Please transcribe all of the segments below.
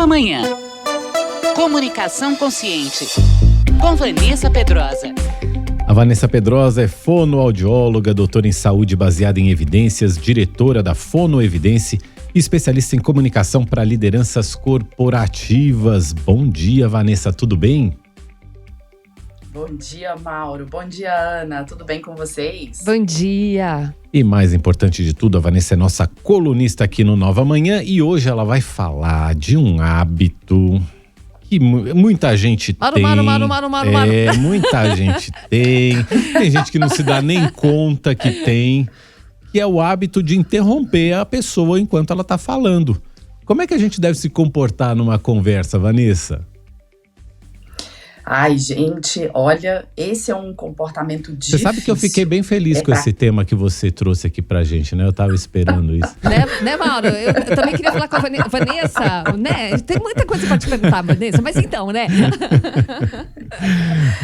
Nova Manhã. Comunicação consciente. Com Vanessa Pedrosa. A Vanessa Pedrosa é fonoaudióloga, doutora em saúde baseada em evidências, diretora da Fonoevidência e especialista em comunicação para lideranças corporativas. Bom dia, Vanessa, tudo bem? Bom dia, Mauro. Bom dia, Ana. Tudo bem com vocês? Bom dia. E mais importante de tudo, a Vanessa é nossa colunista aqui no Nova Manhã e hoje ela vai falar de um hábito que muita gente tem. Muita gente tem. Tem gente que não se dá nem conta que tem, que é o hábito de interromper a pessoa enquanto ela está falando. Como é que a gente deve se comportar numa conversa, Vanessa? Ai, gente, olha, esse é um comportamento difícil. Você sabe que eu fiquei bem feliz com esse tema que você trouxe aqui pra gente, né? Eu tava esperando isso. Né, Mauro? Eu também queria falar com a Vanessa, né? Tem muita coisa pra te perguntar, Vanessa, mas então, né?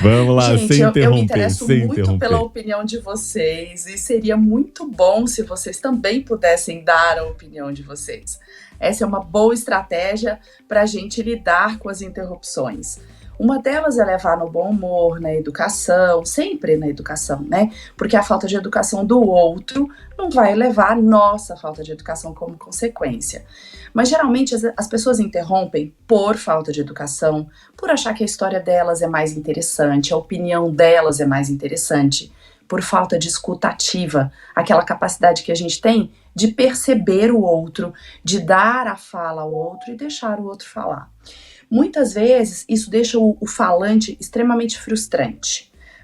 Vamos lá, gente, sem interromper. Eu me interesso muito pela opinião de vocês e seria muito bom se vocês também pudessem dar a opinião de vocês. Essa é uma boa estratégia pra gente lidar com as interrupções. Uma delas é levar no bom humor, na educação, sempre na educação, né? Porque a falta de educação do outro não vai levar a nossa falta de educação como consequência. Mas geralmente as pessoas interrompem por falta de educação, por achar que a história delas é mais interessante, a opinião delas é mais interessante, por falta de escuta ativa, aquela capacidade que a gente tem de perceber o outro, de dar a fala ao outro e deixar o outro falar. Muitas vezes, isso deixa o falante extremamente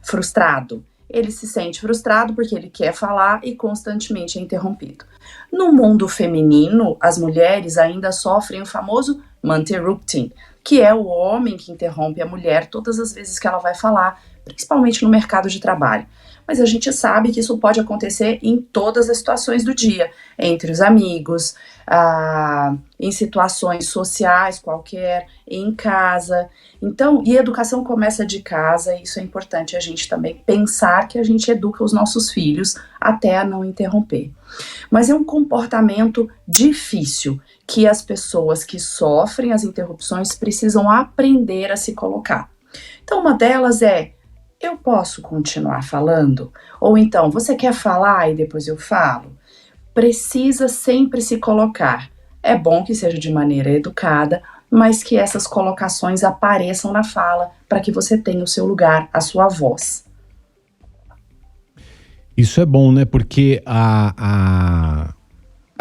frustrado. Ele se sente frustrado porque ele quer falar e constantemente é interrompido. No mundo feminino, as mulheres ainda sofrem o famoso interrupting, que é o homem que interrompe a mulher todas as vezes que ela vai falar, principalmente no mercado de trabalho. Mas a gente sabe que isso pode acontecer em todas as situações do dia, entre os amigos, em situações sociais qualquer, em casa. Então, e a educação começa de casa, e isso é importante a gente também pensar que a gente educa os nossos filhos até a não interromper. Mas é um comportamento difícil que as pessoas que sofrem as interrupções precisam aprender a se colocar. Então, uma delas é: eu posso continuar falando? Ou então, você quer falar e depois eu falo? Precisa sempre se colocar. É bom que seja de maneira educada, mas que essas colocações apareçam na fala para que você tenha o seu lugar, a sua voz. Isso é bom, né? Porque a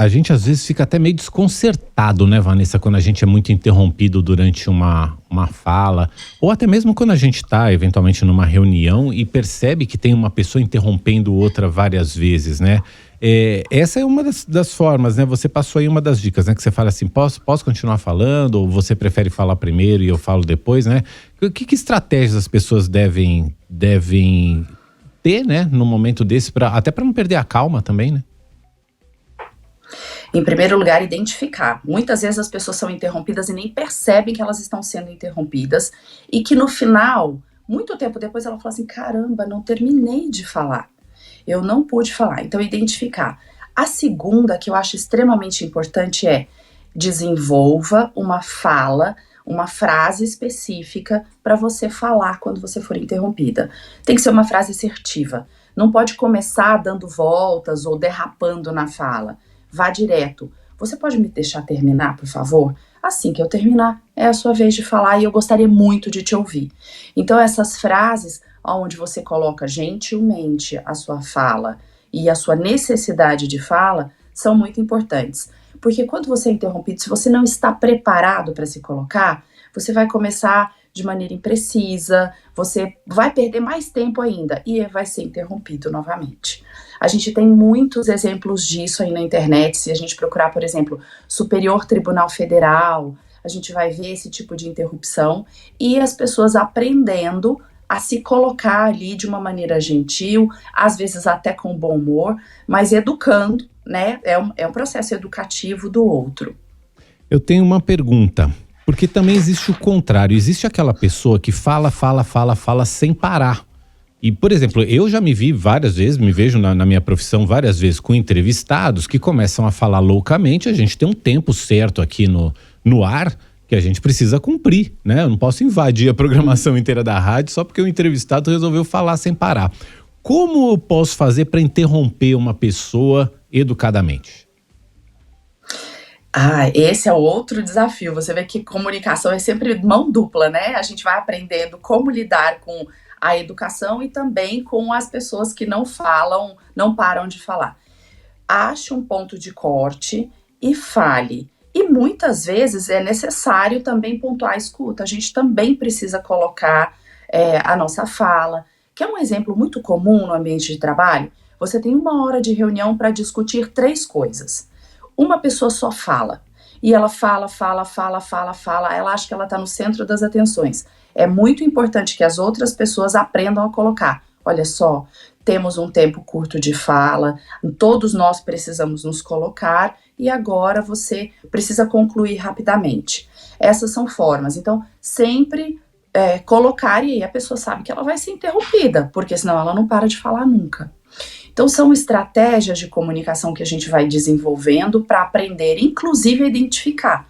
gente às vezes fica até meio desconcertado, né, Vanessa, quando a gente é muito interrompido durante uma fala, ou até mesmo quando a gente está eventualmente numa reunião e percebe que tem uma pessoa interrompendo outra várias vezes, né? Essa é uma das formas, né? Você passou aí uma das dicas, né? Que você fala assim, posso continuar falando? Ou você prefere falar primeiro e eu falo depois, né? Que estratégias as pessoas devem ter, né? No momento desse, até para não perder a calma também, né? Em primeiro lugar, identificar. Muitas vezes as pessoas são interrompidas e nem percebem que elas estão sendo interrompidas e que no final, muito tempo depois, ela fala assim, caramba, não terminei de falar. Eu não pude falar. Então, identificar. A segunda, que eu acho extremamente importante, é desenvolva uma fala, uma frase específica para você falar quando você for interrompida. Tem que ser uma frase assertiva. Não pode começar dando voltas ou derrapando na fala. Vá direto. Você pode me deixar terminar, por favor? Assim que eu terminar, é a sua vez de falar e eu gostaria muito de te ouvir. Então, essas frases, onde você coloca gentilmente a sua fala e a sua necessidade de fala, são muito importantes. Porque quando você é interrompido, se você não está preparado para se colocar, você vai começar de maneira imprecisa, você vai perder mais tempo ainda e vai ser interrompido novamente. A gente tem muitos exemplos disso aí na internet. Se a gente procurar, por exemplo, Superior Tribunal Federal, a gente vai ver esse tipo de interrupção e as pessoas aprendendo a se colocar ali de uma maneira gentil, às vezes até com bom humor, mas educando, né? É um processo educativo do outro. Eu tenho uma pergunta, porque também existe o contrário. Existe aquela pessoa que fala sem parar. E, por exemplo, eu já me vi várias vezes, me vejo na minha profissão várias vezes com entrevistados que começam a falar loucamente. A gente tem um tempo certo aqui no ar, porque a gente precisa cumprir, né? Eu não posso invadir a programação inteira da rádio só porque o entrevistado resolveu falar sem parar. Como eu posso fazer para interromper uma pessoa educadamente? Esse é outro desafio. Você vê que comunicação é sempre mão dupla, né? A gente vai aprendendo como lidar com a educação e também com as pessoas que não falam, não param de falar. Ache um ponto de corte e fale. E muitas vezes é necessário também pontuar a escuta. A gente também precisa colocar a nossa fala, que é um exemplo muito comum no ambiente de trabalho. Você tem 1 hora de reunião para discutir 3 coisas. Uma pessoa só fala. E ela fala, ela acha que ela está no centro das atenções. É muito importante que as outras pessoas aprendam a colocar. Olha só, temos um tempo curto de fala, todos nós precisamos nos colocar e agora você precisa concluir rapidamente. Essas são formas. Então, sempre colocar, e aí a pessoa sabe que ela vai ser interrompida, porque senão ela não para de falar nunca. Então, são estratégias de comunicação que a gente vai desenvolvendo para aprender, inclusive, a identificar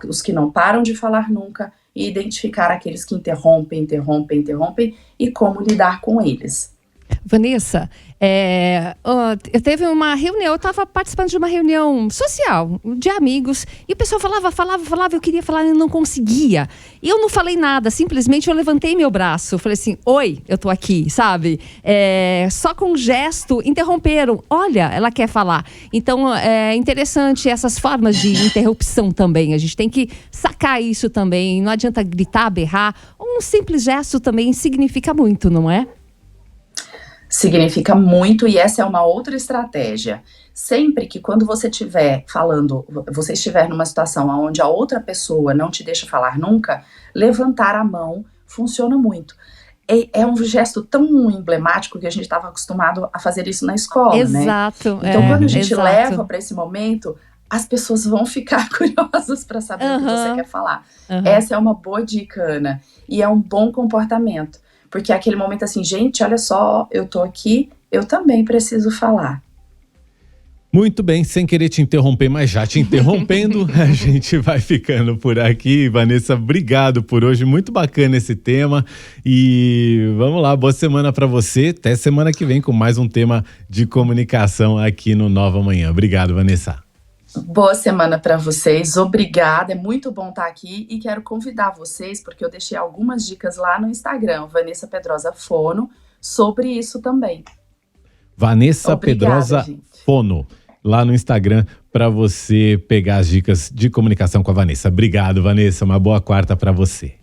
os que não param de falar nunca e identificar aqueles que interrompem e como lidar com eles. Vanessa, eu teve uma reunião, eu estava participando de uma reunião social, de amigos, e o pessoal falava, eu queria falar e não conseguia. E eu não falei nada, simplesmente eu levantei meu braço, falei assim, oi, eu tô aqui, sabe? Só com um gesto, interromperam, olha, ela quer falar. Então, é interessante essas formas de interrupção também, a gente tem que sacar isso também, não adianta gritar, berrar, um simples gesto também significa muito, não é? Significa muito, e essa é uma outra estratégia. Sempre que quando você estiver falando, você estiver numa situação onde a outra pessoa não te deixa falar nunca, levantar a mão funciona muito. É um gesto tão emblemático que a gente estava acostumado a fazer isso na escola, exato, né? Então, quando a gente exato. leva para esse momento, as pessoas vão ficar curiosas para saber o que você quer falar. Essa é uma boa dica, Ana, e é um bom comportamento. Porque é aquele momento assim, gente, olha só, eu tô aqui, eu também preciso falar. Muito bem, sem querer te interromper, mas já te interrompendo, a gente vai ficando por aqui. Vanessa, obrigado por hoje, muito bacana esse tema. E vamos lá, boa semana para você. Até semana que vem com mais um tema de comunicação aqui no Nova Manhã. Obrigado, Vanessa. Boa semana para vocês, obrigada, é muito bom estar aqui e quero convidar vocês, porque eu deixei algumas dicas lá no Instagram, Vanessa Pedrosa Fono, sobre isso também. Vanessa Obrigada, Pedrosa gente. Fono, lá no Instagram, para você pegar as dicas de comunicação com a Vanessa. Obrigado, Vanessa, uma boa quarta para você.